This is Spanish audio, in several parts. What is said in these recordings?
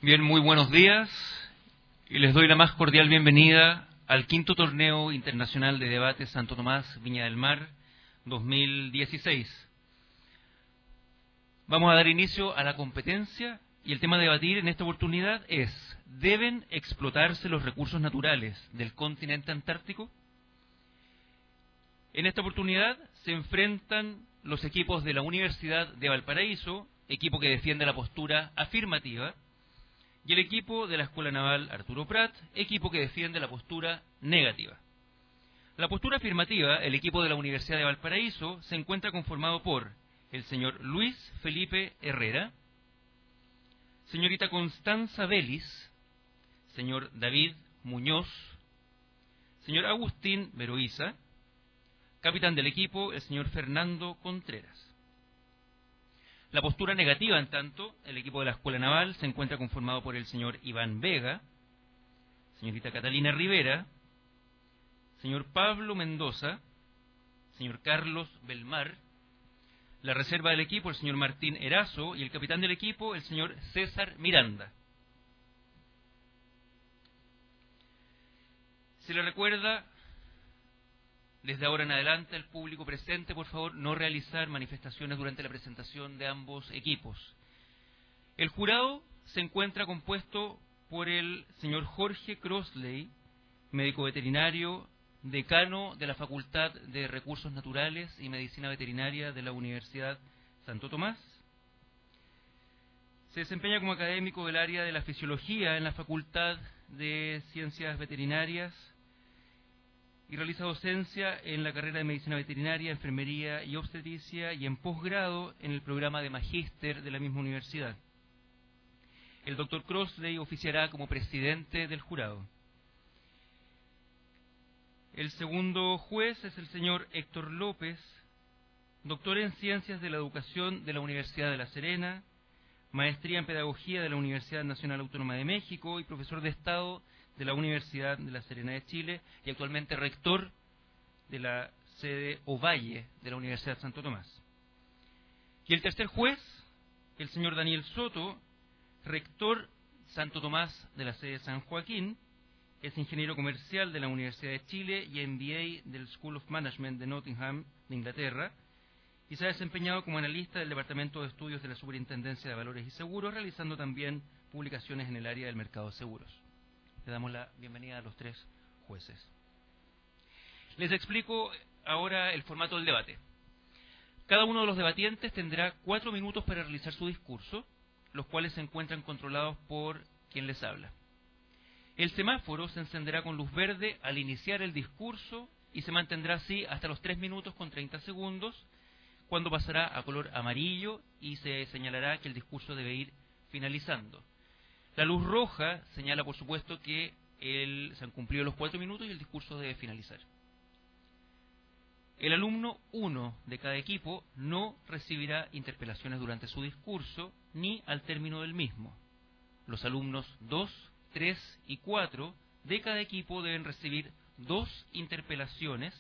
Bien, muy buenos días y les doy la más cordial bienvenida al quinto torneo internacional de debate Santo Tomás Viña del Mar 2016. Vamos a dar inicio a la competencia y el tema a debatir en esta oportunidad es: ¿deben explotarse los recursos naturales del continente antártico? En esta oportunidad se enfrentan los equipos de la Universidad de Valparaíso, equipo que defiende la postura afirmativa, y el equipo de la Escuela Naval Arturo Prat, equipo que defiende la postura negativa. La postura afirmativa, el equipo de la Universidad de Valparaíso, se encuentra conformado por el señor Luis Felipe Herrera, señorita Constanza Vélez, señor David Muñoz, señor Agustín Veroiza, capitán del equipo, el señor Fernando Contreras. La postura negativa, en tanto, el equipo de la Escuela Naval se encuentra conformado por el señor Iván Vega, señorita Catalina Rivera, señor Pablo Mendoza, señor Carlos Belmar, la reserva del equipo, el señor Martín Erazo, y el capitán del equipo, el señor César Miranda. Se le recuerda, desde ahora en adelante, al público presente, por favor, no realizar manifestaciones durante la presentación de ambos equipos. El jurado se encuentra compuesto por el señor Jorge Crossley, médico veterinario, decano de la Facultad de Recursos Naturales y Medicina Veterinaria de la Universidad Santo Tomás. Se desempeña como académico del área de la fisiología en la Facultad de Ciencias Veterinarias y realiza docencia en la carrera de Medicina Veterinaria, Enfermería y Obstetricia y en posgrado en el programa de Magíster de la misma universidad. El doctor Crossley oficiará como presidente del jurado. El segundo juez es el señor Héctor López, doctor en Ciencias de la Educación de la Universidad de La Serena, maestría en Pedagogía de la Universidad Nacional Autónoma de México y profesor de Estado de la Universidad de La Serena de Chile y actualmente rector de la sede Ovalle de la Universidad de Santo Tomás. Y el tercer juez, el señor Daniel Soto, rector Santo Tomás de la sede San Joaquín, es ingeniero comercial de la Universidad de Chile y MBA del School of Management de Nottingham, de Inglaterra, y se ha desempeñado como analista del Departamento de Estudios de la Superintendencia de Valores y Seguros, realizando también publicaciones en el área del mercado de seguros. Le damos la bienvenida a los tres jueces. Les explico ahora el formato del debate. Cada uno de los debatientes tendrá 4 minutos para realizar su discurso, los cuales se encuentran controlados por quien les habla. El semáforo se encenderá con luz verde al iniciar el discurso y se mantendrá así hasta los 3 minutos con 30 segundos, cuando pasará a color amarillo y se señalará que el discurso debe ir finalizando. La luz roja señala, por supuesto, que se han cumplido los 4 minutos y el discurso debe finalizar. El alumno 1 de cada equipo no recibirá interpelaciones durante su discurso ni al término del mismo. Los alumnos 2, 3 y 4 de cada equipo deben recibir 2 interpelaciones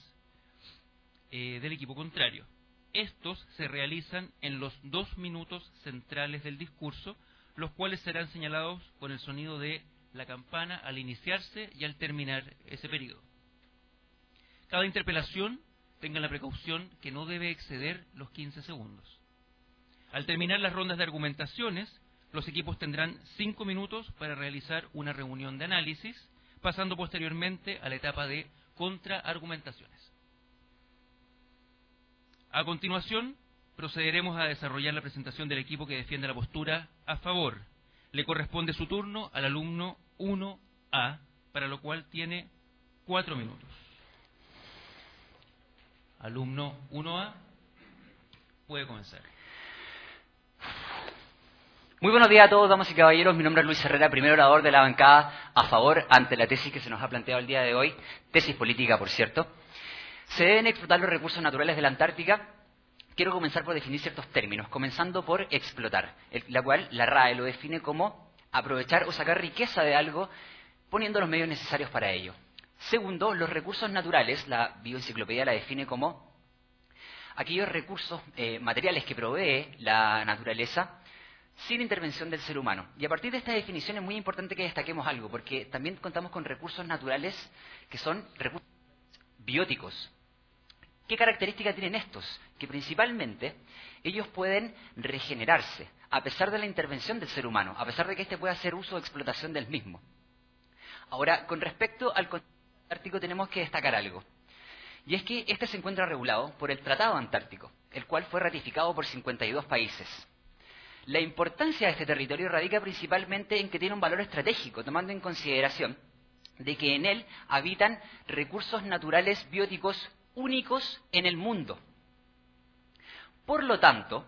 del equipo contrario. Estos se realizan en los 2 minutos centrales del discurso, los cuales serán señalados con el sonido de la campana al iniciarse y al terminar ese periodo. Cada interpelación, tengan la precaución que no debe exceder los 15 segundos. Al terminar las rondas de argumentaciones, los equipos tendrán 5 minutos para realizar una reunión de análisis, pasando posteriormente a la etapa de contraargumentaciones. A continuación, procederemos a desarrollar la presentación del equipo que defiende la postura a favor. Le corresponde su turno al alumno 1A, para lo cual tiene 4 minutos. Alumno 1A, puede comenzar. Muy buenos días a todos, damas y caballeros. Mi nombre es Luis Herrera, primer orador de la bancada a favor ante la tesis que se nos ha planteado el día de hoy, tesis política, por cierto. Se deben explotar los recursos naturales de la Antártica. Quiero comenzar por definir ciertos términos, comenzando por explotar, la cual la RAE lo define como aprovechar o sacar riqueza de algo poniendo los medios necesarios para ello. Segundo, los recursos naturales, la bioenciclopedia la define como aquellos recursos materiales que provee la naturaleza sin intervención del ser humano. Y a partir de esta definición es muy importante que destaquemos algo, porque también contamos con recursos naturales que son recursos bióticos. ¿Qué características tienen estos? Que principalmente ellos pueden regenerarse, a pesar de la intervención del ser humano, a pesar de que éste pueda hacer uso o explotación del mismo. Ahora, con respecto al continente antártico tenemos que destacar algo. Y es que este se encuentra regulado por el Tratado Antártico, el cual fue ratificado por 52 países. La importancia de este territorio radica principalmente en que tiene un valor estratégico, tomando en consideración de que en él habitan recursos naturales bióticos únicos en el mundo. Por lo tanto,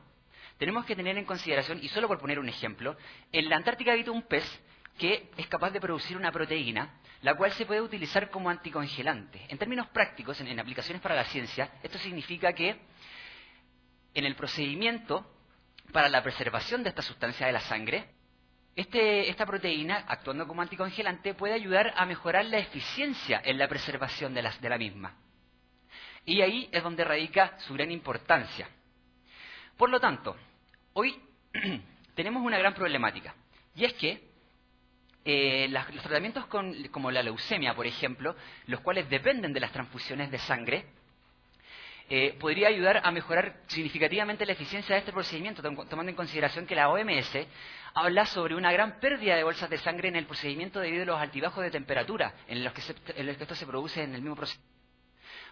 tenemos que tener en consideración, y solo por poner un ejemplo, en la Antártica habita un pez que es capaz de producir una proteína, la cual se puede utilizar como anticongelante. En términos prácticos, en aplicaciones para la ciencia, esto significa que en el procedimiento para la preservación de esta sustancia de la sangre, esta proteína, actuando como anticongelante, puede ayudar a mejorar la eficiencia en la preservación de la misma. Y ahí es donde radica su gran importancia. Por lo tanto, hoy tenemos una gran problemática, y es que los tratamientos como la leucemia, por ejemplo, los cuales dependen de las transfusiones de sangre, podría ayudar a mejorar significativamente la eficiencia de este procedimiento, tomando en consideración que la OMS habla sobre una gran pérdida de bolsas de sangre en el procedimiento debido a los altibajos de temperatura en los que esto se produce en el mismo procedimiento.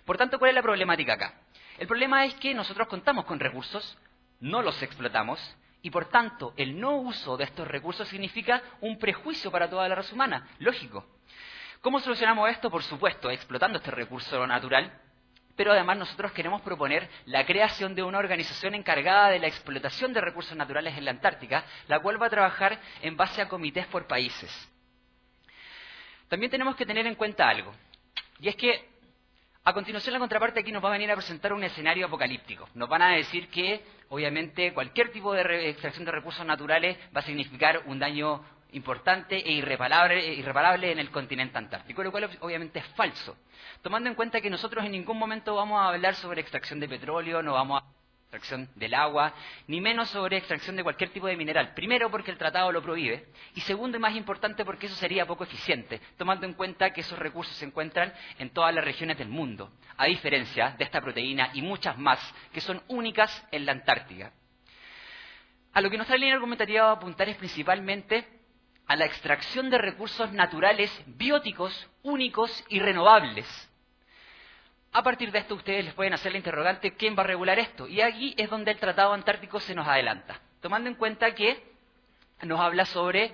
Por tanto, ¿cuál es la problemática acá? El problema es que nosotros contamos con recursos, no los explotamos, y por tanto el no uso de estos recursos significa un prejuicio para toda la raza humana, lógico. ¿Cómo solucionamos esto? Por supuesto, explotando este recurso natural, pero además nosotros queremos proponer la creación de una organización encargada de la explotación de recursos naturales en la Antártica, la cual va a trabajar en base a comités por países. También tenemos que tener en cuenta algo, y es que a continuación la contraparte aquí nos va a venir a presentar un escenario apocalíptico. Nos van a decir que, obviamente, cualquier tipo de extracción de recursos naturales va a significar un daño importante e irreparable en el continente antártico, lo cual obviamente es falso. Tomando en cuenta que nosotros en ningún momento vamos a hablar sobre extracción de petróleo, no vamos a extracción del agua, ni menos sobre extracción de cualquier tipo de mineral. Primero, porque el tratado lo prohíbe, y segundo y más importante, porque eso sería poco eficiente, tomando en cuenta que esos recursos se encuentran en todas las regiones del mundo, a diferencia de esta proteína y muchas más que son únicas en la Antártica. A lo que nuestra línea argumentativa va a apuntar es principalmente a la extracción de recursos naturales bióticos, únicos y renovables. A partir de esto ustedes les pueden hacer la interrogante, ¿quién va a regular esto? Y aquí es donde el Tratado Antártico se nos adelanta, tomando en cuenta que nos habla sobre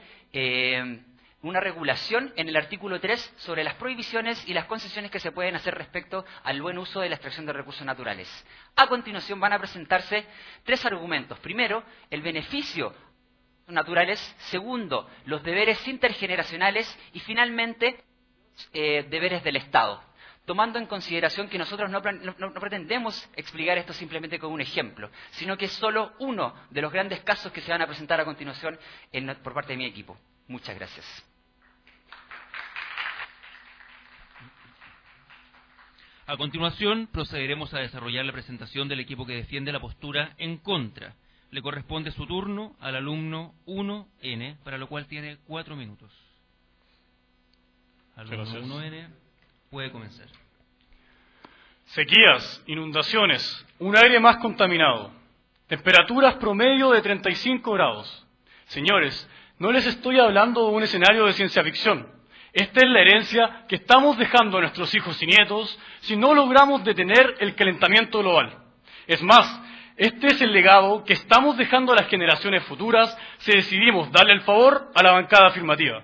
una regulación en el artículo 3 sobre las prohibiciones y las concesiones que se pueden hacer respecto al buen uso de la extracción de recursos naturales. A continuación van a presentarse 3 argumentos. Primero, el beneficio naturales. Segundo, los deberes intergeneracionales. Y finalmente, deberes del Estado. Tomando en consideración que nosotros no pretendemos explicar esto simplemente con un ejemplo, sino que es solo uno de los grandes casos que se van a presentar a continuación por parte de mi equipo. Muchas gracias. A continuación, procederemos a desarrollar la presentación del equipo que defiende la postura en contra. Le corresponde su turno al alumno 1N, para lo cual tiene 4 minutos. Alumno 1N, puede comenzar. Sequías, inundaciones, un aire más contaminado, temperaturas promedio de 35 grados. Señores, no les estoy hablando de un escenario de ciencia ficción. Esta es la herencia que estamos dejando a nuestros hijos y nietos si no logramos detener el calentamiento global. Es más, este es el legado que estamos dejando a las generaciones futuras si decidimos darle el favor a la bancada afirmativa.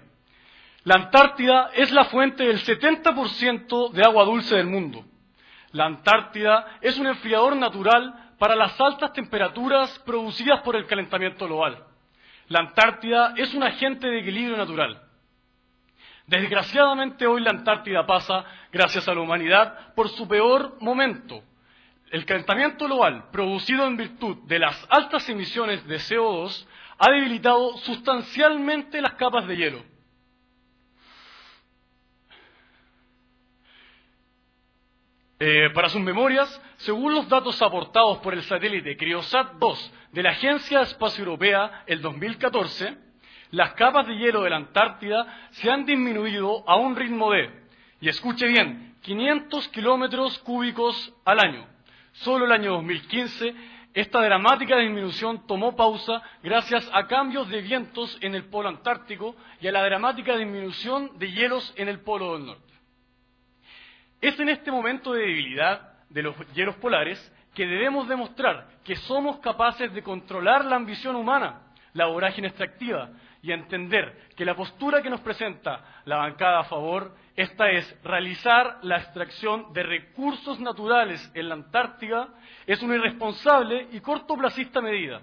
La Antártida es la fuente del 70% de agua dulce del mundo. La Antártida es un enfriador natural para las altas temperaturas producidas por el calentamiento global. La Antártida es un agente de equilibrio natural. Desgraciadamente hoy la Antártida pasa, gracias a la humanidad, por su peor momento. El calentamiento global, producido en virtud de las altas emisiones de CO2, ha debilitado sustancialmente las capas de hielo. Para sus memorias, según los datos aportados por el satélite Criosat-2 de la Agencia Espacio Europea el 2014, las capas de hielo de la Antártida se han disminuido a un ritmo de, y escuche bien, 500 kilómetros cúbicos al año. Solo el año 2015, esta dramática disminución tomó pausa gracias a cambios de vientos en el polo antártico y a la dramática disminución de hielos en el polo del norte. Es en este momento de debilidad de los hielos polares que debemos demostrar que somos capaces de controlar la ambición humana, la vorágine extractiva, y entender que la postura que nos presenta la bancada a favor, esta es realizar la extracción de recursos naturales en la Antártida, es una irresponsable y cortoplacista medida.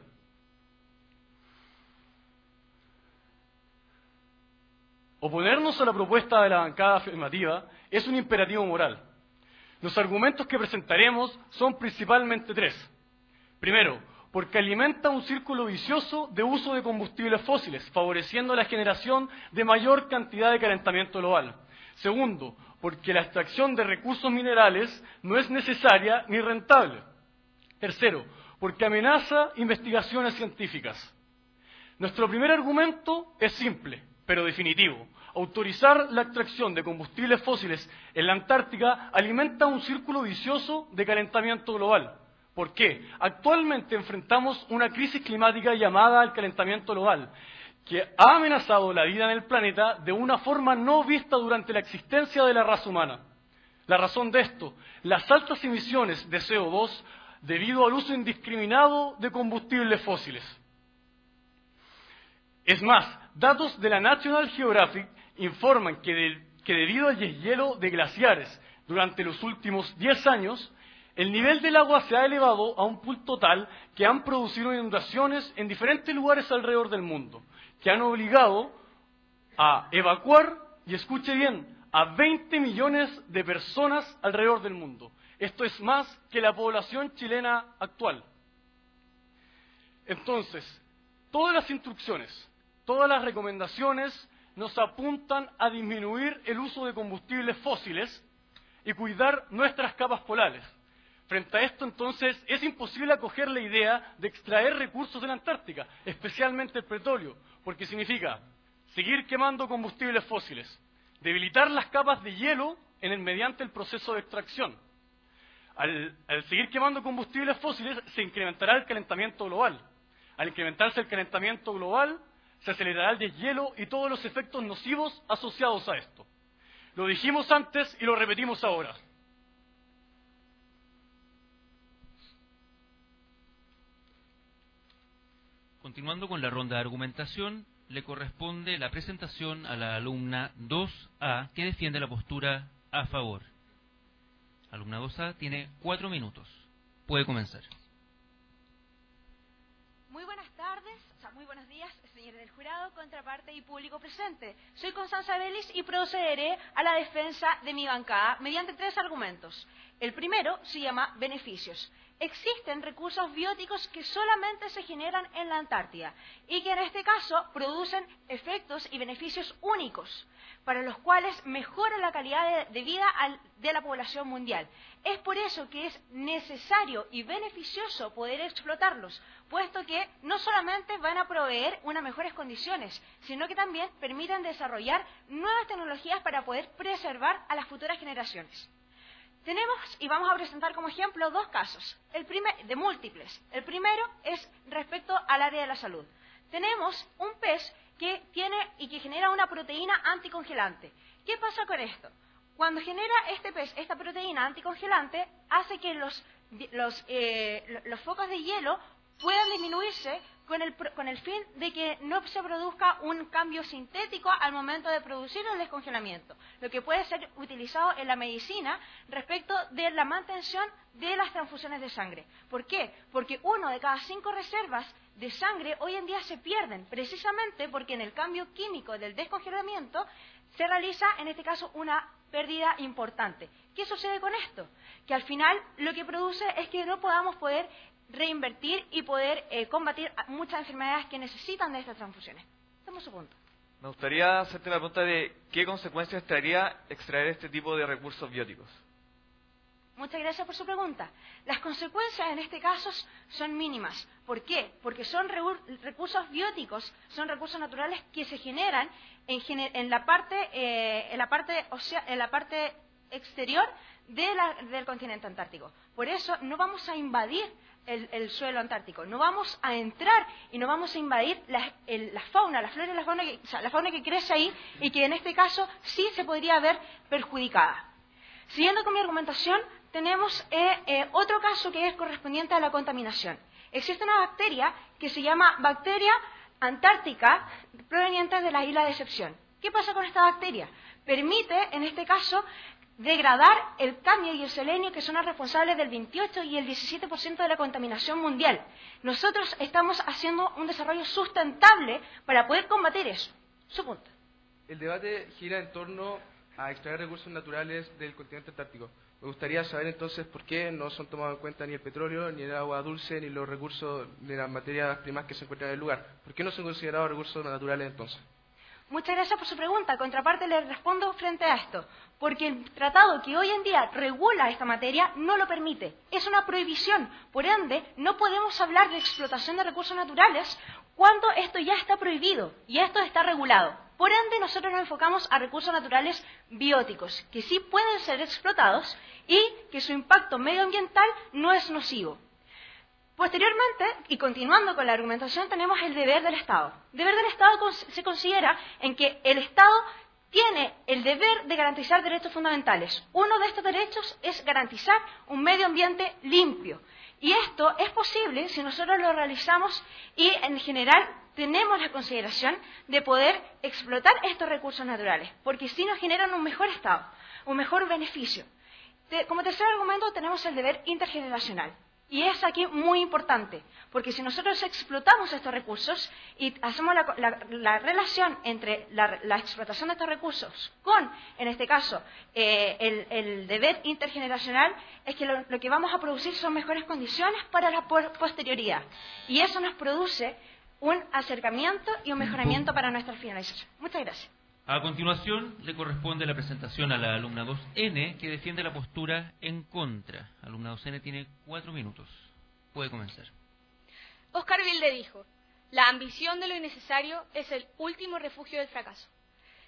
Oponernos a la propuesta de la bancada afirmativa es un imperativo moral. Los argumentos que presentaremos son principalmente tres. Primero, porque alimenta un círculo vicioso de uso de combustibles fósiles, favoreciendo la generación de mayor cantidad de calentamiento global. Segundo, porque la extracción de recursos minerales no es necesaria ni rentable. Tercero, porque amenaza investigaciones científicas. Nuestro primer argumento es simple, pero definitivo. Autorizar la extracción de combustibles fósiles en la Antártica alimenta un círculo vicioso de calentamiento global. ¿Por qué? Actualmente enfrentamos una crisis climática llamada el calentamiento global, que ha amenazado la vida en el planeta de una forma no vista durante la existencia de la raza humana. La razón de esto, las altas emisiones de CO2 debido al uso indiscriminado de combustibles fósiles. Es más, datos de la National Geographic informan que debido al deshielo de glaciares durante los últimos 10 años, el nivel del agua se ha elevado a un punto tal que han producido inundaciones en diferentes lugares alrededor del mundo, que han obligado a evacuar, y escuche bien, a 20 millones de personas alrededor del mundo. Esto es más que la población chilena actual. Entonces, todas las instrucciones, todas las recomendaciones nos apuntan a disminuir el uso de combustibles fósiles y cuidar nuestras capas polares. Frente a esto, entonces, es imposible acoger la idea de extraer recursos de la Antártica, especialmente el petróleo, porque significa seguir quemando combustibles fósiles, debilitar las capas de hielo mediante el proceso de extracción. Al seguir quemando combustibles fósiles, se incrementará el calentamiento global. Al incrementarse el calentamiento global, se acelerará el deshielo y todos los efectos nocivos asociados a esto. Lo dijimos antes y lo repetimos ahora. Continuando con la ronda de argumentación, le corresponde la presentación a la alumna 2A, que defiende la postura a favor. Alumna 2A tiene 4 minutos. Puede comenzar. Muy buenas tardes, muy buenos días, señores del jurado, contraparte y público presente. Soy Constanza Vélez y procederé a la defensa de mi bancada mediante 3 argumentos. El primero se llama beneficios. Existen recursos bióticos que solamente se generan en la Antártida y que en este caso producen efectos y beneficios únicos, para los cuales mejora la calidad de vida de la población mundial. Es por eso que es necesario y beneficioso poder explotarlos, puesto que no solamente van a proveer unas mejores condiciones, sino que también permiten desarrollar nuevas tecnologías para poder preservar a las futuras generaciones. Tenemos, y vamos a presentar como ejemplo, 2 casos, de múltiples. El primero es respecto al área de la salud. Tenemos un pez que tiene y que genera una proteína anticongelante. ¿Qué pasa con esto? Cuando genera este pez esta proteína anticongelante, hace que los focos de hielo puedan disminuirse con el fin de que no se produzca un cambio sintético al momento de producir el descongelamiento, lo que puede ser utilizado en la medicina respecto de la mantención de las transfusiones de sangre. ¿Por qué? Porque 1 de cada 5 reservas de sangre hoy en día se pierden, precisamente porque en el cambio químico del descongelamiento se realiza, en este caso, una pérdida importante. ¿Qué sucede con esto? Que al final lo que produce es que no podamos poder reinvertir y poder combatir muchas enfermedades que necesitan de estas transfusiones. Este es su punto. Me gustaría hacerte la pregunta de qué consecuencias traería extraer este tipo de recursos bióticos. Muchas gracias por su pregunta. Las consecuencias en este caso son mínimas. ¿Por qué? Porque son recursos bióticos, son recursos naturales que se generan en la parte exterior del continente antártico. Por eso no vamos a invadir el suelo antártico, no vamos a entrar y no vamos a invadir la fauna, la flora y la fauna que crece ahí y que en este caso sí se podría ver perjudicada. Siguiendo con mi argumentación, tenemos otro caso que es correspondiente a la contaminación. Existe una bacteria que se llama bacteria antártica proveniente de la isla de Decepción. ¿Qué pasa con esta bacteria? Permite, en este caso, degradar el cadmio y el selenio, que son los responsables del 28 y el 17% de la contaminación mundial. Nosotros estamos haciendo un desarrollo sustentable para poder combatir eso. Su punto. El debate gira en torno a extraer recursos naturales del continente antártico. Me gustaría saber entonces por qué no son tomados en cuenta ni el petróleo, ni el agua dulce, ni los recursos de las materias primas que se encuentran en el lugar. ¿Por qué no son considerados recursos naturales entonces? Muchas gracias por su pregunta. Contraparte, le respondo frente a esto. Porque el tratado que hoy en día regula esta materia no lo permite. Es una prohibición. Por ende, no podemos hablar de explotación de recursos naturales cuando esto ya está prohibido y esto está regulado. Por ende, nosotros nos enfocamos a recursos naturales bióticos, que sí pueden ser explotados y que su impacto medioambiental no es nocivo. Posteriormente, y continuando con la argumentación, tenemos el deber del Estado. El deber del Estado se considera en que el Estado tiene el deber de garantizar derechos fundamentales. Uno de estos derechos es garantizar un medio ambiente limpio. Y esto es posible si nosotros lo realizamos y, en general, tenemos la consideración de poder explotar estos recursos naturales, porque sí nos generan un mejor estado, un mejor beneficio. Como tercer argumento tenemos el deber intergeneracional. Y es aquí muy importante, porque si nosotros explotamos estos recursos y hacemos la relación entre la explotación de estos recursos con, en este caso, el deber intergeneracional, es que lo que vamos a producir son mejores condiciones para la posterioridad. Y eso nos produce un acercamiento y un mejoramiento para nuestra finalización. Muchas gracias. A continuación, le corresponde la presentación a la alumna 2N, que defiende la postura en contra. Alumna 2N tiene 4 minutos. Puede comenzar. Oscar Wilde dijo: la ambición de lo innecesario es el último refugio del fracaso.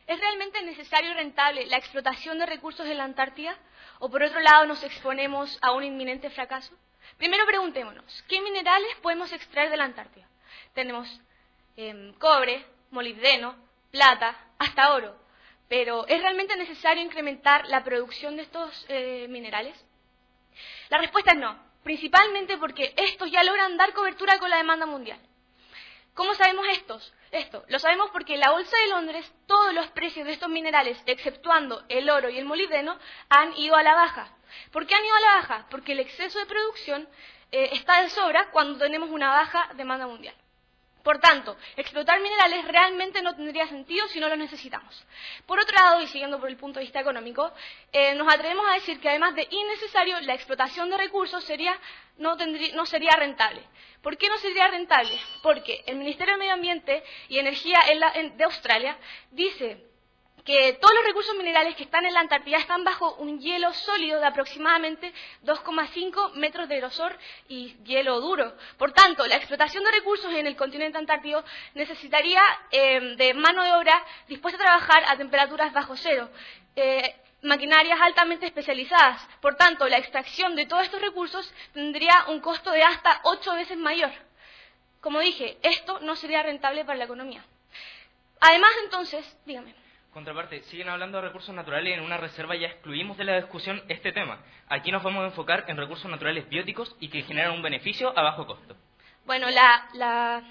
¿Es realmente necesario y rentable la explotación de recursos en la Antártida? ¿O por otro lado nos exponemos a un inminente fracaso? Primero preguntémonos, ¿qué minerales podemos extraer de la Antártida? Tenemos cobre, molibdeno, plata, hasta oro. Pero ¿es realmente necesario incrementar la producción de estos minerales? La respuesta es no, principalmente porque estos ya logran dar cobertura con la demanda mundial. ¿Cómo sabemos esto? Lo sabemos porque en la Bolsa de Londres todos los precios de estos minerales, exceptuando el oro y el molibdeno, han ido a la baja. ¿Por qué han ido a la baja? Porque el exceso de producción está de sobra cuando tenemos una baja demanda mundial. Por tanto, explotar minerales realmente no tendría sentido si no los necesitamos. Por otro lado, y siguiendo por el punto de vista económico, nos atrevemos a decir que además de innecesario, la explotación de recursos no sería rentable. ¿Por qué no sería rentable? Porque el Ministerio de Medio Ambiente y Energía de Australia dice que todos los recursos minerales que están en la Antártida están bajo un hielo sólido de aproximadamente 2,5 metros de grosor y hielo duro. Por tanto, la explotación de recursos en el continente antártico necesitaría de mano de obra dispuesta a trabajar a temperaturas bajo cero, maquinarias altamente especializadas. Por tanto, la extracción de todos estos recursos tendría un costo de hasta 8 veces mayor. Como dije, esto no sería rentable para la economía. Además, entonces, dígame. Contraparte, siguen hablando de recursos naturales y en una reserva ya excluimos de la discusión este tema. Aquí nos vamos a enfocar en recursos naturales bióticos y que generan un beneficio a bajo costo. Bueno, la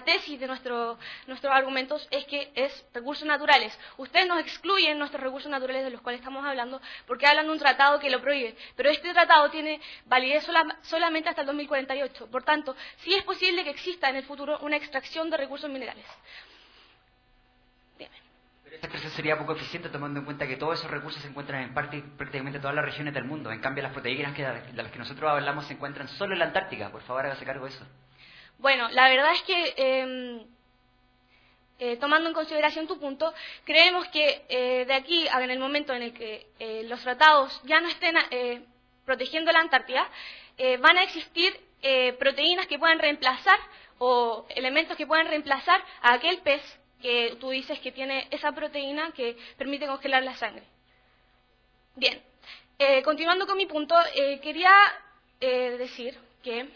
tesis de nuestros argumentos es que es recursos naturales. Ustedes nos excluyen nuestros recursos naturales de los cuales estamos hablando porque hablan de un tratado que lo prohíbe. Pero este tratado tiene validez solamente hasta el 2048. Por tanto, sí es posible que exista en el futuro una extracción de recursos minerales. Dígame. Esta expresión sería poco eficiente tomando en cuenta que todos esos recursos se encuentran en prácticamente todas las regiones del mundo. En cambio, las proteínas de las que nosotros hablamos se encuentran solo en la Antártica. Por favor, hágase cargo de eso. Bueno, la verdad es que, tomando en consideración tu punto, creemos que de aquí, en el momento en el que los tratados ya no estén protegiendo la Antártida, van a existir proteínas que puedan reemplazar o elementos que puedan reemplazar a aquel pez que tú dices que tiene esa proteína que permite congelar la sangre. Bien, continuando con mi punto, quería decir que...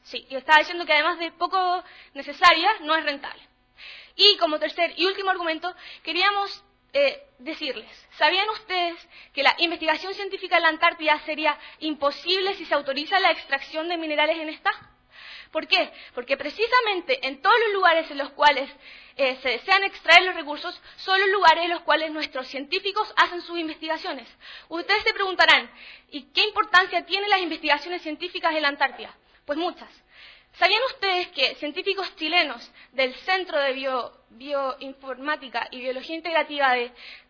sí, yo estaba diciendo que además de poco necesaria, no es rentable. Y como tercer y último argumento, queríamos decirles, ¿sabían ustedes que la investigación científica en la Antártida sería imposible si se autoriza la extracción de minerales en esta? ¿Por qué? Porque precisamente en todos los lugares en los cuales se desean extraer los recursos, son los lugares en los cuales nuestros científicos hacen sus investigaciones. Ustedes se preguntarán, ¿y qué importancia tienen las investigaciones científicas en la Antártida? Pues muchas. ¿Sabían ustedes que científicos chilenos del Centro de Bioinformática y Biología Integrativa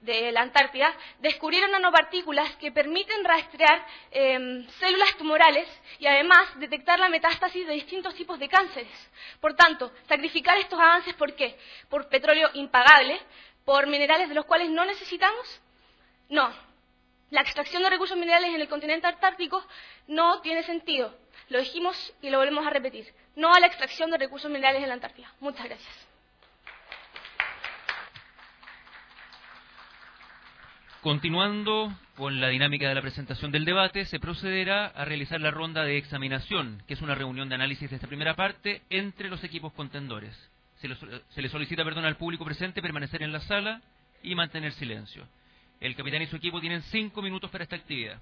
de la Antártida descubrieron nanopartículas que permiten rastrear células tumorales y además detectar la metástasis de distintos tipos de cánceres? Por tanto, sacrificar estos avances, ¿por qué? ¿Por petróleo impagable? ¿Por minerales de los cuales no necesitamos? No. La extracción de recursos minerales en el continente antártico no tiene sentido. Lo dijimos y lo volvemos a repetir. No a la extracción de recursos minerales en la Antártida. Muchas gracias. Continuando con la dinámica de la presentación del debate, se procederá a realizar la ronda de examinación, que es una reunión de análisis de esta primera parte entre los equipos contendores. Se le solicita al público presente permanecer en la sala y mantener silencio. El capitán y su equipo tienen 5 minutos para esta actividad.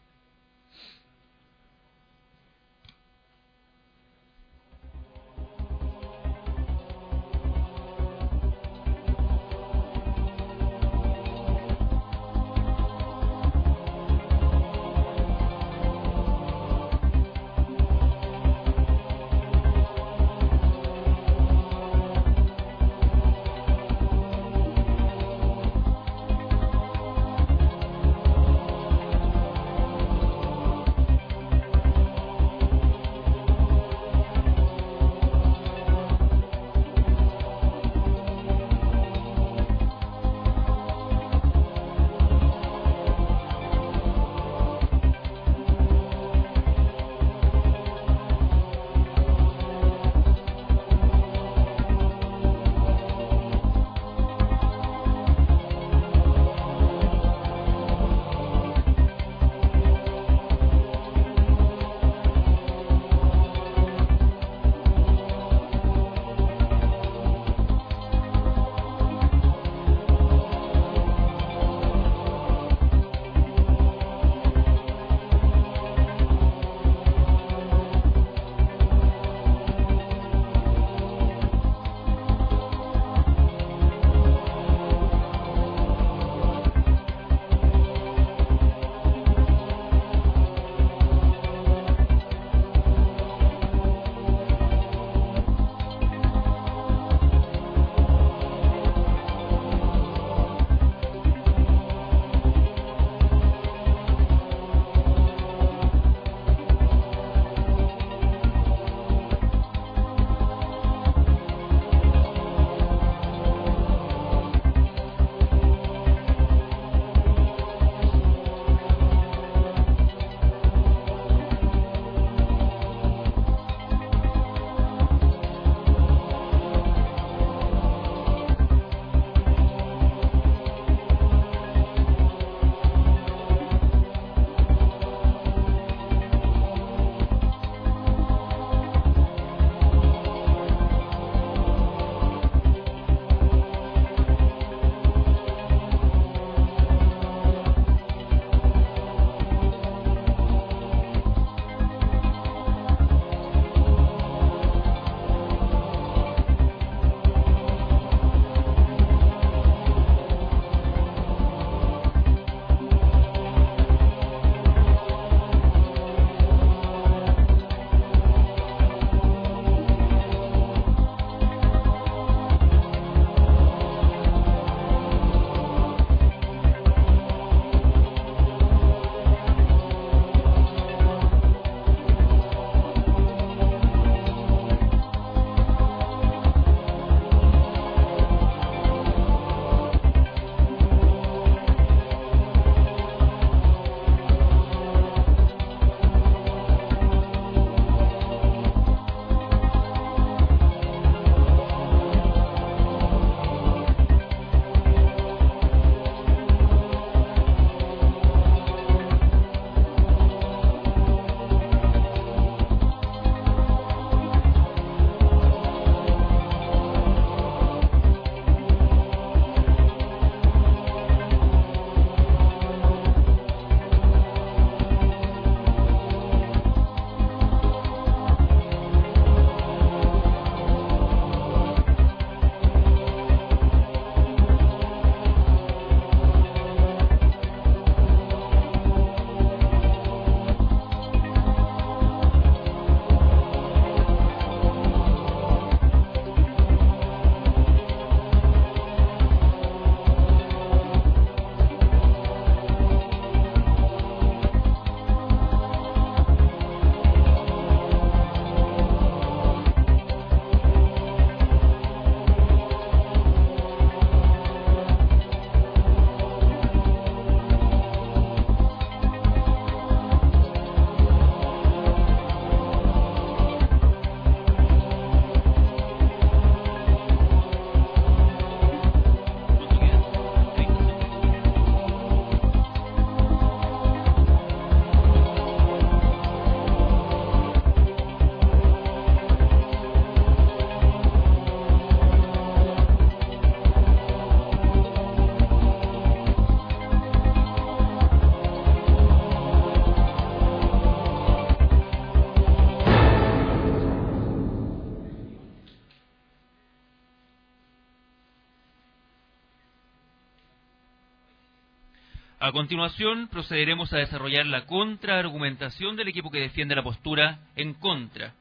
A continuación, procederemos a desarrollar la contraargumentación del equipo que defiende la postura en contra.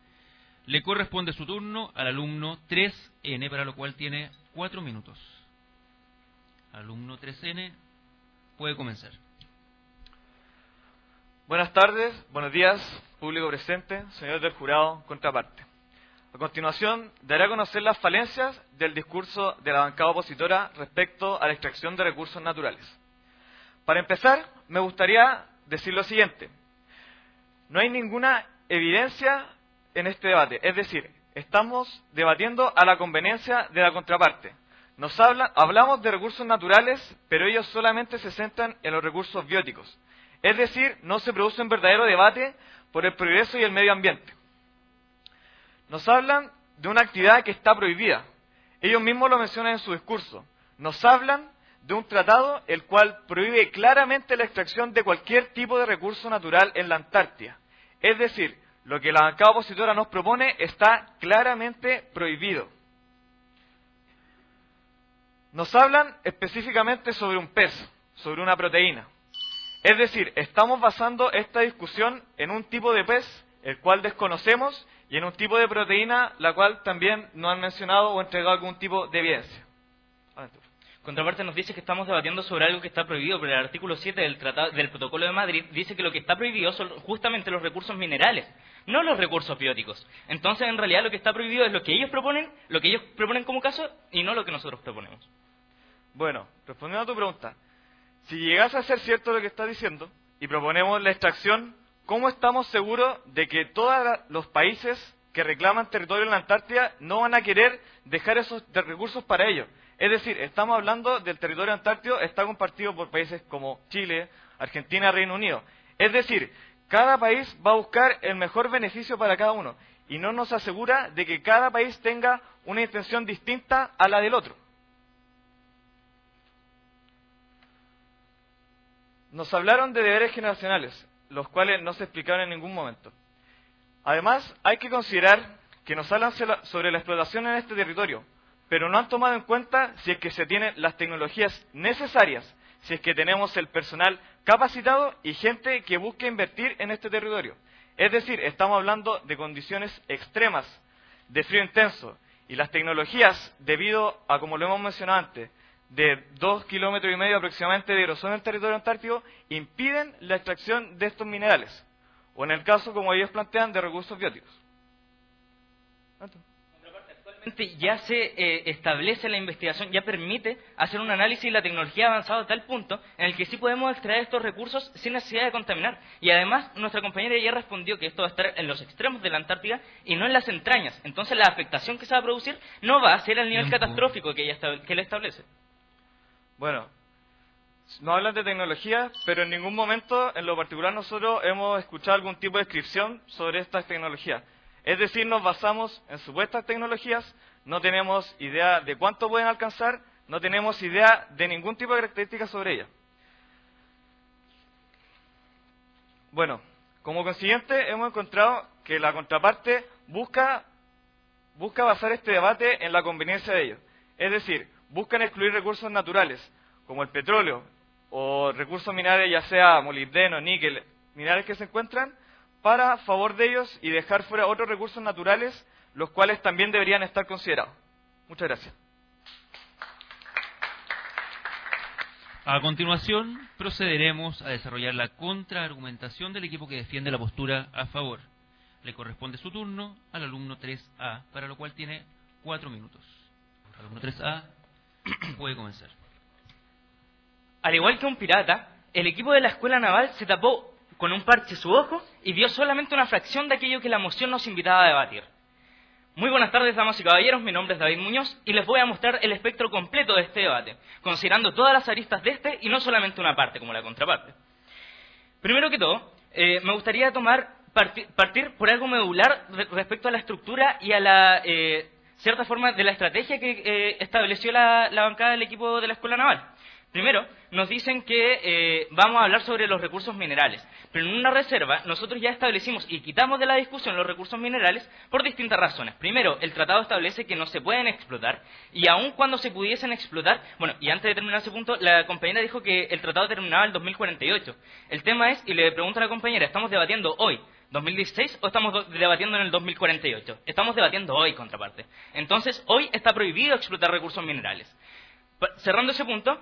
Le corresponde su turno al alumno 3N, para lo cual tiene 4 minutos. Alumno 3N, puede comenzar. Buenas tardes, buenos días, público presente, señores del jurado, contraparte. A continuación, daré a conocer las falencias del discurso de la bancada opositora respecto a la extracción de recursos naturales. Para empezar, me gustaría decir lo siguiente. No hay ninguna evidencia en este debate, es decir, estamos debatiendo a la conveniencia de la contraparte. Hablamos de recursos naturales, pero ellos solamente se centran en los recursos bióticos. Es decir, no se produce un verdadero debate por el progreso y el medio ambiente. Nos hablan de una actividad que está prohibida. Ellos mismos lo mencionan en su discurso. Nos hablan de un tratado el cual prohíbe claramente la extracción de cualquier tipo de recurso natural en la Antártida. Es decir, lo que la bancada opositora nos propone está claramente prohibido. Nos hablan específicamente sobre un pez, sobre una proteína. Es decir, estamos basando esta discusión en un tipo de pez, el cual desconocemos, y en un tipo de proteína, la cual también no han mencionado o entregado algún tipo de evidencia. Contraparte nos dice que estamos debatiendo sobre algo que está prohibido, pero el artículo 7 del Protocolo de Madrid dice que lo que está prohibido son justamente los recursos minerales, no los recursos bióticos. Entonces, en realidad, lo que está prohibido es lo que ellos proponen como caso, y no lo que nosotros proponemos. Bueno, respondiendo a tu pregunta, si llegase a ser cierto lo que estás diciendo, y proponemos la extracción, ¿cómo estamos seguros de que todos los países que reclaman territorio en la Antártida no van a querer dejar esos recursos para ellos? Es decir, estamos hablando del territorio antártico, está compartido por países como Chile, Argentina, Reino Unido. Es decir, cada país va a buscar el mejor beneficio para cada uno, y no nos asegura de que cada país tenga una intención distinta a la del otro. Nos hablaron de deberes generacionales, los cuales no se explicaron en ningún momento. Además, hay que considerar que nos hablan sobre la explotación en este territorio, pero no han tomado en cuenta si es que se tienen las tecnologías necesarias, si es que tenemos el personal capacitado y gente que busque invertir en este territorio. Es decir, estamos hablando de condiciones extremas, de frío intenso, y las tecnologías, debido a, como lo hemos mencionado antes, de 2,5 kilómetros aproximadamente de grosor en el territorio antártico, impiden la extracción de estos minerales, o en el caso, como ellos plantean, de recursos bióticos. Actualmente ya se establece la investigación, ya permite hacer un análisis y la tecnología ha avanzado a tal punto en el que sí podemos extraer estos recursos sin necesidad de contaminar. Y además, nuestra compañera ya respondió que esto va a estar en los extremos de la Antártida y no en las entrañas. Entonces, la afectación que se va a producir no va a ser al nivel catastrófico que él establece. Bueno, no hablan de tecnología, pero en ningún momento, en lo particular, nosotros hemos escuchado algún tipo de descripción sobre estas tecnologías. Es decir, nos basamos en supuestas tecnologías, no tenemos idea de cuánto pueden alcanzar, no tenemos idea de ningún tipo de características sobre ellas. Bueno, como consiguiente, hemos encontrado que la contraparte busca basar este debate en la conveniencia de ellos. Es decir, buscan excluir recursos naturales, como el petróleo, o recursos minerales, ya sea molibdeno, níquel, minerales que se encuentran, para favor de ellos y dejar fuera otros recursos naturales, los cuales también deberían estar considerados. Muchas gracias. A continuación, procederemos a desarrollar la contraargumentación del equipo que defiende la postura a favor. Le corresponde su turno al alumno 3A, para lo cual tiene 4 minutos. Alumno 3A, puede comenzar. Al igual que un pirata, el equipo de la Escuela Naval se tapó con un parche su ojo y vio solamente una fracción de aquello que la moción nos invitaba a debatir. Muy buenas tardes, damas y caballeros, mi nombre es David Muñoz y les voy a mostrar el espectro completo de este debate, considerando todas las aristas de este y no solamente una parte como la contraparte. Primero que todo, me gustaría partir por algo medular respecto a la estructura y a la cierta forma de la estrategia que estableció la bancada del equipo de la Escuela Naval. Primero, nos dicen que vamos a hablar sobre los recursos minerales, pero en una reserva nosotros ya establecimos y quitamos de la discusión los recursos minerales por distintas razones. Primero, el tratado establece que no se pueden explotar, y aun cuando se pudiesen explotar, bueno, y antes de terminar ese punto, la compañera dijo que el tratado terminaba en el 2048. El tema es, y le pregunto a la compañera, ¿estamos debatiendo hoy 2016 o estamos debatiendo en el 2048? Estamos debatiendo hoy, contraparte. Entonces, hoy está prohibido explotar recursos minerales. Cerrando ese punto,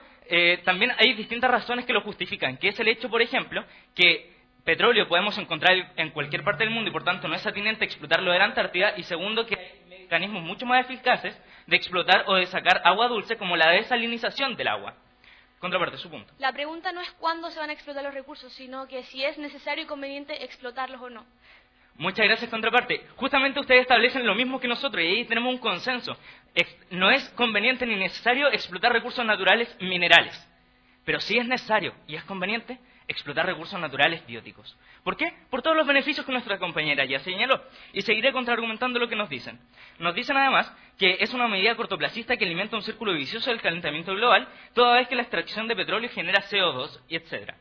también hay distintas razones que lo justifican, que es el hecho, por ejemplo, que petróleo podemos encontrar en cualquier parte del mundo y por tanto no es atinente explotarlo de la Antártida, y segundo, que hay mecanismos mucho más eficaces de explotar o de sacar agua dulce, como la desalinización del agua. Contraparte, su punto. La pregunta no es cuándo se van a explotar los recursos, sino que si es necesario y conveniente explotarlos o no. Muchas gracias, contraparte. Justamente ustedes establecen lo mismo que nosotros y ahí tenemos un consenso. No es conveniente ni necesario explotar recursos naturales minerales, pero sí es necesario y es conveniente explotar recursos naturales bióticos. ¿Por qué? Por todos los beneficios que nuestra compañera ya señaló. Y seguiré contraargumentando lo que nos dicen. Nos dicen además que es una medida cortoplacista que alimenta un círculo vicioso del calentamiento global, toda vez que la extracción de petróleo genera CO2, y etcétera.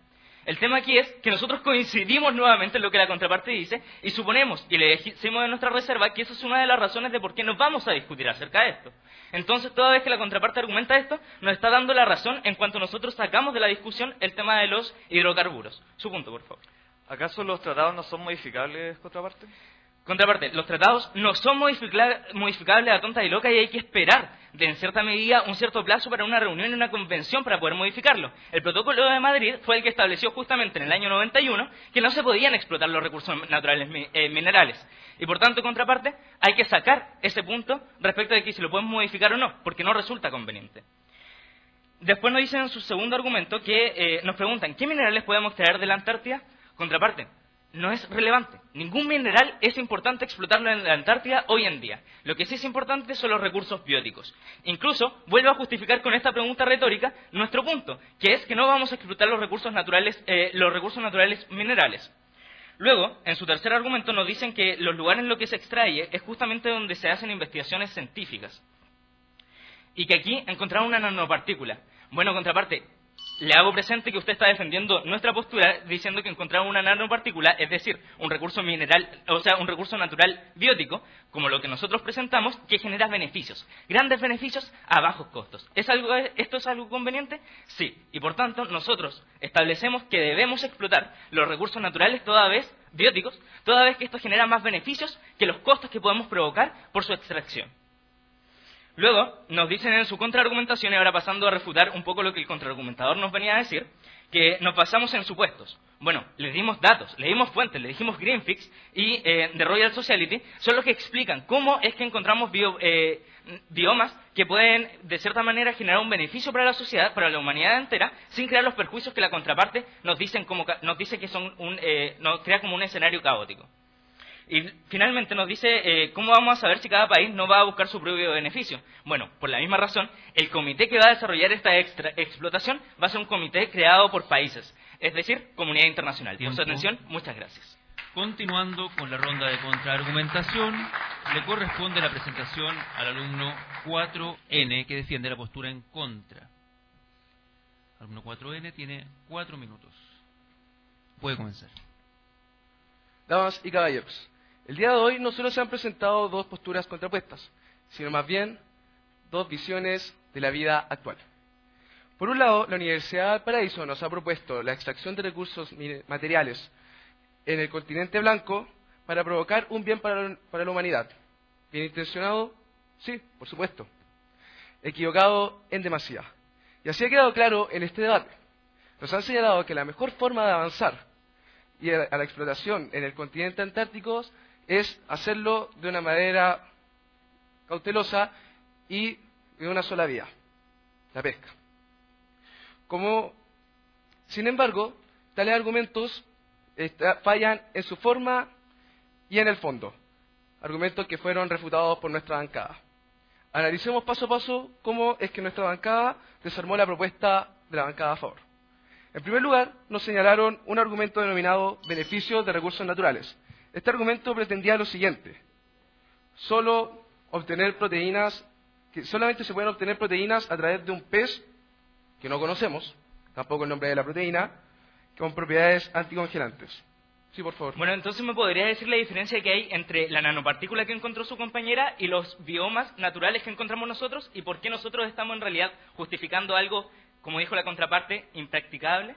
El tema aquí es que nosotros coincidimos nuevamente en lo que la contraparte dice y suponemos, y le decimos en nuestra reserva, que esa es una de las razones de por qué nos vamos a discutir acerca de esto. Entonces, toda vez que la contraparte argumenta esto, nos está dando la razón en cuanto nosotros sacamos de la discusión el tema de los hidrocarburos. Su punto, por favor. ¿Acaso los tratados no son modificables, contraparte? Contraparte, los tratados no son modificables a tonta y loca y hay que esperar, en cierta medida, un cierto plazo para una reunión y una convención para poder modificarlo. El Protocolo de Madrid fue el que estableció justamente en el año 91 que no se podían explotar los recursos naturales minerales. Y por tanto, contraparte, hay que sacar ese punto respecto de que si lo podemos modificar o no, porque no resulta conveniente. Después nos dicen en su segundo argumento que nos preguntan, ¿qué minerales podemos extraer de la Antártida? Contraparte, no es relevante. Ningún mineral es importante explotarlo en la Antártida hoy en día. Lo que sí es importante son los recursos bióticos. Incluso, vuelvo a justificar con esta pregunta retórica nuestro punto, que es que no vamos a explotar los recursos naturales minerales. Luego, en su tercer argumento, nos dicen que los lugares en los que se extrae es justamente donde se hacen investigaciones científicas. Y que aquí encontraron una nanopartícula. Bueno, contraparte, le hago presente que usted está defendiendo nuestra postura diciendo que encontraron una nanopartícula, es decir, un recurso mineral, o sea, un recurso natural biótico, como lo que nosotros presentamos, que genera beneficios, grandes beneficios a bajos costos. ¿Esto es algo conveniente? Sí. Y por tanto, nosotros establecemos que debemos explotar los recursos naturales bióticos, toda vez que esto genera más beneficios que los costos que podemos provocar por su extracción. Luego, nos dicen en su contraargumentación, y ahora pasando a refutar un poco lo que el contraargumentador nos venía a decir, que nos basamos en supuestos. Bueno, les dimos datos, le dimos fuentes, le dijimos Greenfix y The Royal Society, son los que explican cómo es que encontramos biomas que pueden, de cierta manera, generar un beneficio para la sociedad, para la humanidad entera, sin crear los perjuicios que la contraparte nos dice que nos crea como un escenario caótico. Y finalmente nos dice cómo vamos a saber si cada país no va a buscar su propio beneficio. Bueno, por la misma razón, el comité que va a desarrollar esta explotación va a ser un comité creado por países, es decir, comunidad internacional. Por su atención, muchas gracias. Continuando con la ronda de contraargumentación, le corresponde la presentación al alumno 4N que defiende la postura en contra. Alumno 4N tiene 4 minutos. Puede comenzar. Damas y caballeros, el día de hoy no solo se han presentado dos posturas contrapuestas, sino más bien dos visiones de la vida actual. Por un lado, la Universidad de Valparaíso nos ha propuesto la extracción de recursos materiales en el continente blanco para provocar un bien para la humanidad. ¿Bien intencionado? Sí, por supuesto. Equivocado en demasía. Y así ha quedado claro en este debate. Nos han señalado que la mejor forma de avanzar y a la explotación en el continente antártico es hacerlo de una manera cautelosa y de una sola vía, la pesca. Sin embargo, tales argumentos fallan en su forma y en el fondo, argumentos que fueron refutados por nuestra bancada. Analicemos paso a paso cómo es que nuestra bancada desarmó la propuesta de la bancada a favor. En primer lugar, nos señalaron un argumento denominado beneficios de recursos naturales. Este argumento pretendía lo siguiente: solamente se pueden obtener proteínas a través de un pez que no conocemos, tampoco el nombre de la proteína, con propiedades anticongelantes. Sí, por favor. Bueno, entonces me podría decir la diferencia que hay entre la nanopartícula que encontró su compañera y los biomas naturales que encontramos nosotros, y por qué nosotros estamos en realidad justificando algo, como dijo la contraparte, impracticable.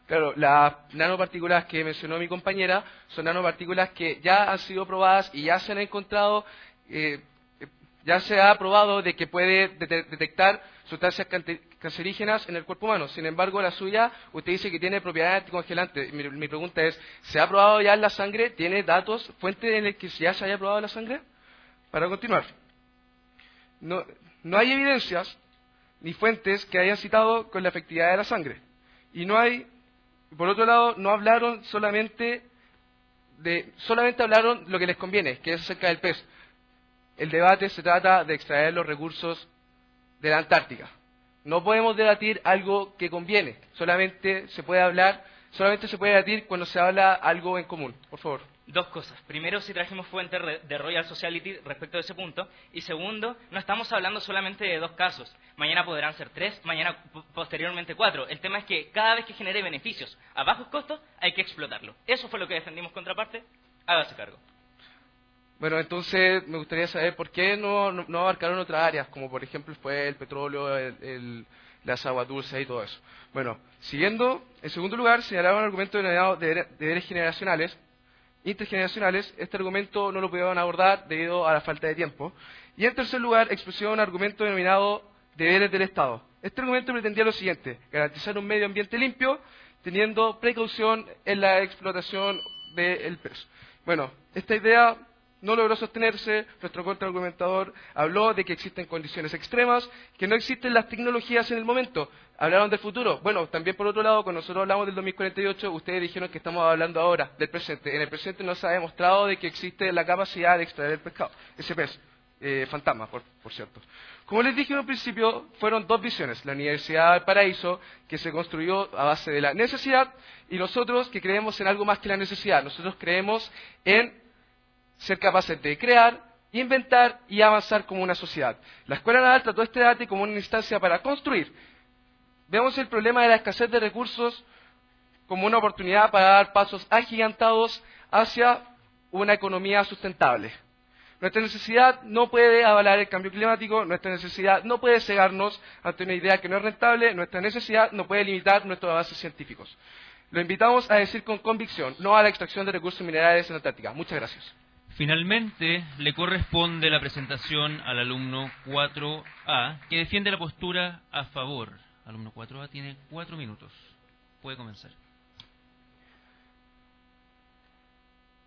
Claro, las nanopartículas que mencionó mi compañera son nanopartículas que ya han sido probadas y ya se han encontrado, ya se ha probado de que puede detectar sustancias cancerígenas en el cuerpo humano. Sin embargo, la suya, usted dice que tiene propiedades anticongelantes. Mi pregunta es, ¿se ha probado ya en la sangre? ¿Tiene datos, fuentes en el que ya se haya probado en la sangre? Para continuar, no hay evidencias ni fuentes que hayan citado con la efectividad de la sangre. Y no hay, por otro lado, no hablaron solamente hablaron lo que les conviene, que es acerca del pez. El debate se trata de extraer los recursos de la Antártica. No podemos debatir algo que conviene, solamente se puede debatir cuando se habla algo en común. Por favor. Dos cosas. Primero, si trajimos fuentes de Royal Society respecto a ese punto. Y segundo, no estamos hablando solamente de 2 casos. Mañana podrán ser 3, mañana posteriormente 4. El tema es que cada vez que genere beneficios a bajos costos, hay que explotarlo. Eso fue lo que defendimos contraparte. Hágase cargo. Bueno, entonces me gustaría saber por qué no abarcaron otras áreas, como por ejemplo fue el petróleo, las aguas dulces y todo eso. Bueno, siguiendo, en segundo lugar, señalaron un argumento denominado deberes intergeneracionales. Este argumento no lo pudieron abordar debido a la falta de tiempo. Y en tercer lugar, expusieron un argumento denominado deberes del Estado. Este argumento pretendía lo siguiente: garantizar un medio ambiente limpio, teniendo precaución en la explotación del pez. Bueno, esta idea no logró sostenerse. Nuestro contraargumentador habló de que existen condiciones extremas, que no existen las tecnologías en el momento. Hablaron del futuro. Bueno, también por otro lado, cuando nosotros hablamos del 2048, ustedes dijeron que estamos hablando ahora del presente. En el presente no se ha demostrado de que existe la capacidad de extraer el pescado, ese pez, fantasma, por cierto. Como les dije en un principio, fueron 2 visiones. La Universidad del Paraíso, que se construyó a base de la necesidad, y nosotros que creemos en algo más que la necesidad. Nosotros creemos en ser capaces de crear, inventar y avanzar como una sociedad. La Escuela Naval trató este debate como una instancia para construir. Vemos el problema de la escasez de recursos como una oportunidad para dar pasos agigantados hacia una economía sustentable. Nuestra necesidad no puede avalar el cambio climático, nuestra necesidad no puede cegarnos ante una idea que no es rentable, nuestra necesidad no puede limitar nuestros avances científicos. Lo invitamos a decir con convicción no a la extracción de recursos minerales en la Antártica. Muchas gracias. Finalmente, le corresponde la presentación al alumno 4A, que defiende la postura a favor. Alumno 4A tiene 4 minutos. Puede comenzar.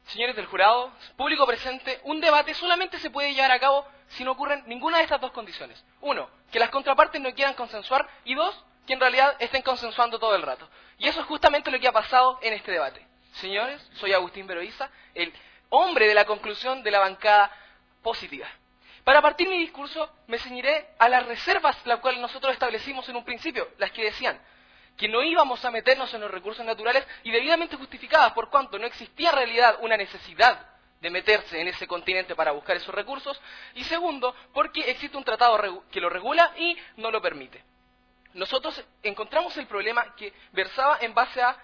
Señores del jurado, público presente, un debate solamente se puede llevar a cabo si no ocurren ninguna de estas 2 condiciones. 1, que las contrapartes no quieran consensuar, y 2, que en realidad estén consensuando todo el rato. Y eso es justamente lo que ha pasado en este debate. Señores, soy Agustín Veroiza, el hombre de la conclusión de la bancada positiva. Para partir mi discurso, me ceñiré a las reservas las cuales nosotros establecimos en un principio, las que decían que no íbamos a meternos en los recursos naturales y debidamente justificadas por cuanto no existía en realidad una necesidad de meterse en ese continente para buscar esos recursos, y segundo, porque existe un tratado que lo regula y no lo permite. Nosotros encontramos el problema que versaba en base a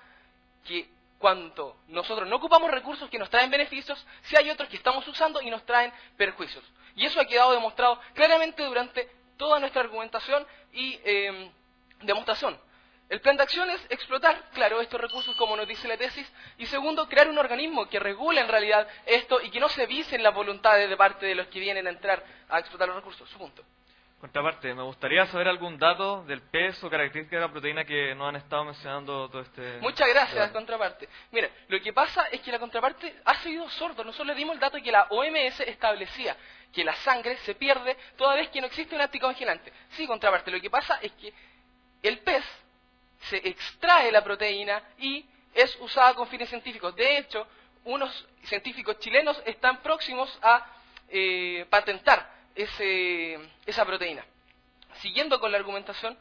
que cuando nosotros no ocupamos recursos que nos traen beneficios, si hay otros que estamos usando y nos traen perjuicios. Y eso ha quedado demostrado claramente durante toda nuestra argumentación y demostración. El plan de acción es explotar, claro, estos recursos como nos dice la tesis, y segundo, crear un organismo que regule en realidad esto y que no se visen las voluntades de parte de los que vienen a entrar a explotar los recursos. Su punto. Contraparte, me gustaría saber algún dato del peso o característica de la proteína que nos han estado mencionando todo este... Muchas gracias, contraparte. Mira, lo que pasa es que la contraparte ha sido sordo. Nosotros le dimos el dato que la OMS establecía, que la sangre se pierde toda vez que no existe un anticongelante. Sí, contraparte, lo que pasa es que el pez se extrae la proteína y es usada con fines científicos. De hecho, unos científicos chilenos están próximos a patentar esa proteína. Siguiendo con la argumentación,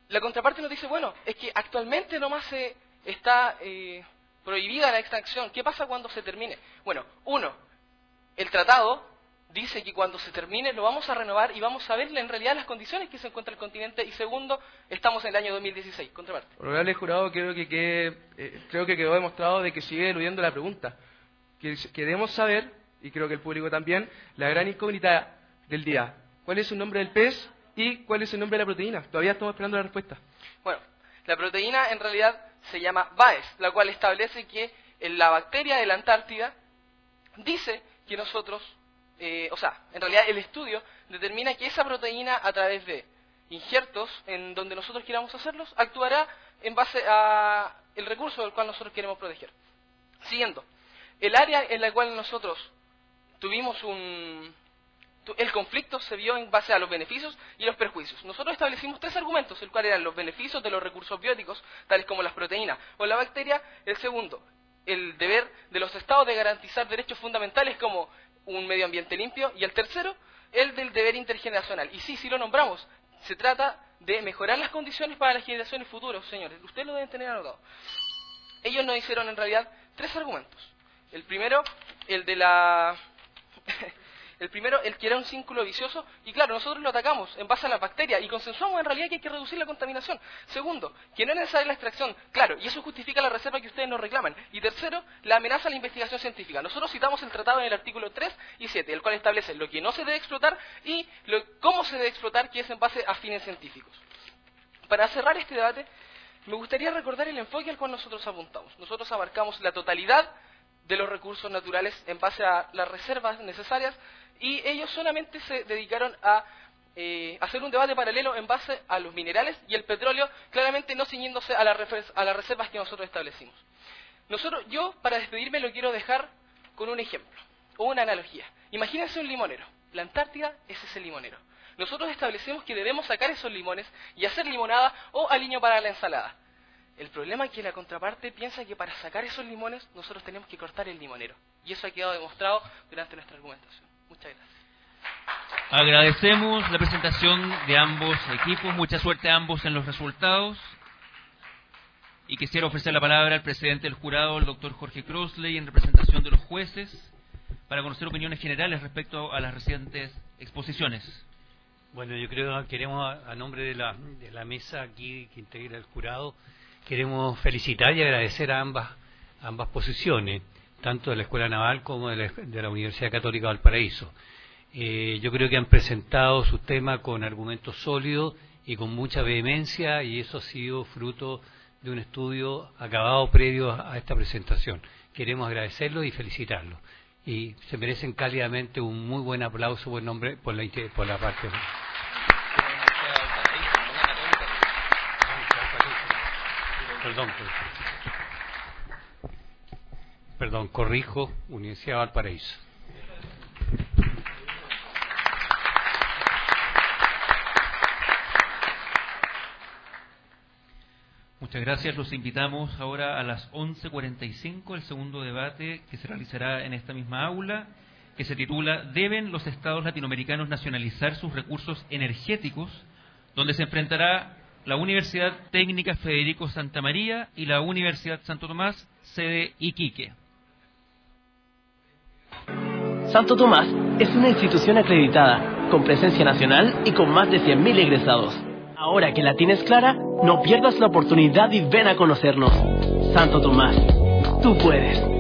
la contraparte nos dice, bueno, es que actualmente nomás está prohibida la extracción. ¿Qué pasa cuando se termine? Bueno, 1, el tratado dice que cuando se termine lo vamos a renovar y vamos a ver en realidad las condiciones que se encuentra el continente. Y segundo, estamos en el año 2016. Contraparte. Honorable jurado, creo que quedó demostrado de que sigue eludiendo la pregunta. Queremos saber, y creo que el público también, la gran incógnita del día. ¿Cuál es el nombre del pez y cuál es el nombre de la proteína? Todavía estamos esperando la respuesta. Bueno, la proteína en realidad se llama BAES, la cual establece que la bacteria de la Antártida dice que nosotros, en realidad el estudio determina que esa proteína, a través de injertos en donde nosotros queramos hacerlos, actuará en base a el recurso del cual nosotros queremos proteger. Siguiendo, el área en la cual nosotros tuvimos el conflicto se vio en base a los beneficios y los perjuicios. Nosotros establecimos 3 argumentos, el cual eran los beneficios de los recursos bióticos, tales como las proteínas o la bacteria. El segundo, el deber de los estados de garantizar derechos fundamentales como un medio ambiente limpio. Y el tercero, el del deber intergeneracional. Y sí lo nombramos. Se trata de mejorar las condiciones para las generaciones futuras, señores. Ustedes lo deben tener anotado. Ellos nos hicieron en realidad 3 argumentos. El primero, el que era un círculo vicioso, y claro, nosotros lo atacamos en base a la bacteria y consensuamos en realidad que hay que reducir la contaminación. Segundo, que no es necesaria la extracción, claro, y eso justifica la reserva que ustedes nos reclaman. Y tercero, la amenaza a la investigación científica. Nosotros citamos el tratado en el artículo 3 y 7, el cual establece lo que no se debe explotar y cómo se debe explotar, que es en base a fines científicos. Para cerrar este debate, me gustaría recordar el enfoque al cual nosotros apuntamos. Nosotros abarcamos la totalidad de los recursos naturales en base a las reservas necesarias, y ellos solamente se dedicaron a hacer un debate paralelo en base a los minerales y el petróleo, claramente no ciñéndose a las reservas que nosotros establecimos. Yo, para despedirme, lo quiero dejar con un ejemplo o una analogía. Imagínense un limonero. La Antártida es ese limonero. Nosotros establecemos que debemos sacar esos limones y hacer limonada o aliño para la ensalada. El problema es que la contraparte piensa que para sacar esos limones nosotros tenemos que cortar el limonero. Y eso ha quedado demostrado durante nuestra argumentación. Muchas gracias. Agradecemos la presentación de ambos equipos. Mucha suerte a ambos en los resultados. Y quisiera ofrecer la palabra al presidente del jurado, el doctor Jorge Crossley, en representación de los jueces, para conocer opiniones generales respecto a las recientes exposiciones. Bueno, yo creo que queremos, a nombre de la mesa aquí que integra el jurado, queremos felicitar y agradecer a ambas posiciones, tanto de la Escuela Naval como de la Universidad Católica Valparaíso. Yo creo que han presentado sus temas con argumentos sólidos y con mucha vehemencia, y eso ha sido fruto de un estudio acabado previo a esta presentación. Queremos agradecerlos y felicitarlos. Y se merecen cálidamente un muy buen aplauso, buen nombre por la parte. Perdón, corrijo, Universidad de Valparaíso. Muchas gracias. Los invitamos ahora a las 11:45, el segundo debate que se realizará en esta misma aula, que se titula ¿Deben los estados latinoamericanos nacionalizar sus recursos energéticos?, donde se enfrentará la Universidad Técnica Federico Santa María y la Universidad Santo Tomás, sede Iquique. Santo Tomás es una institución acreditada, con presencia nacional y con más de 100.000 egresados. Ahora que la tienes clara, no pierdas la oportunidad y ven a conocernos. Santo Tomás, tú puedes.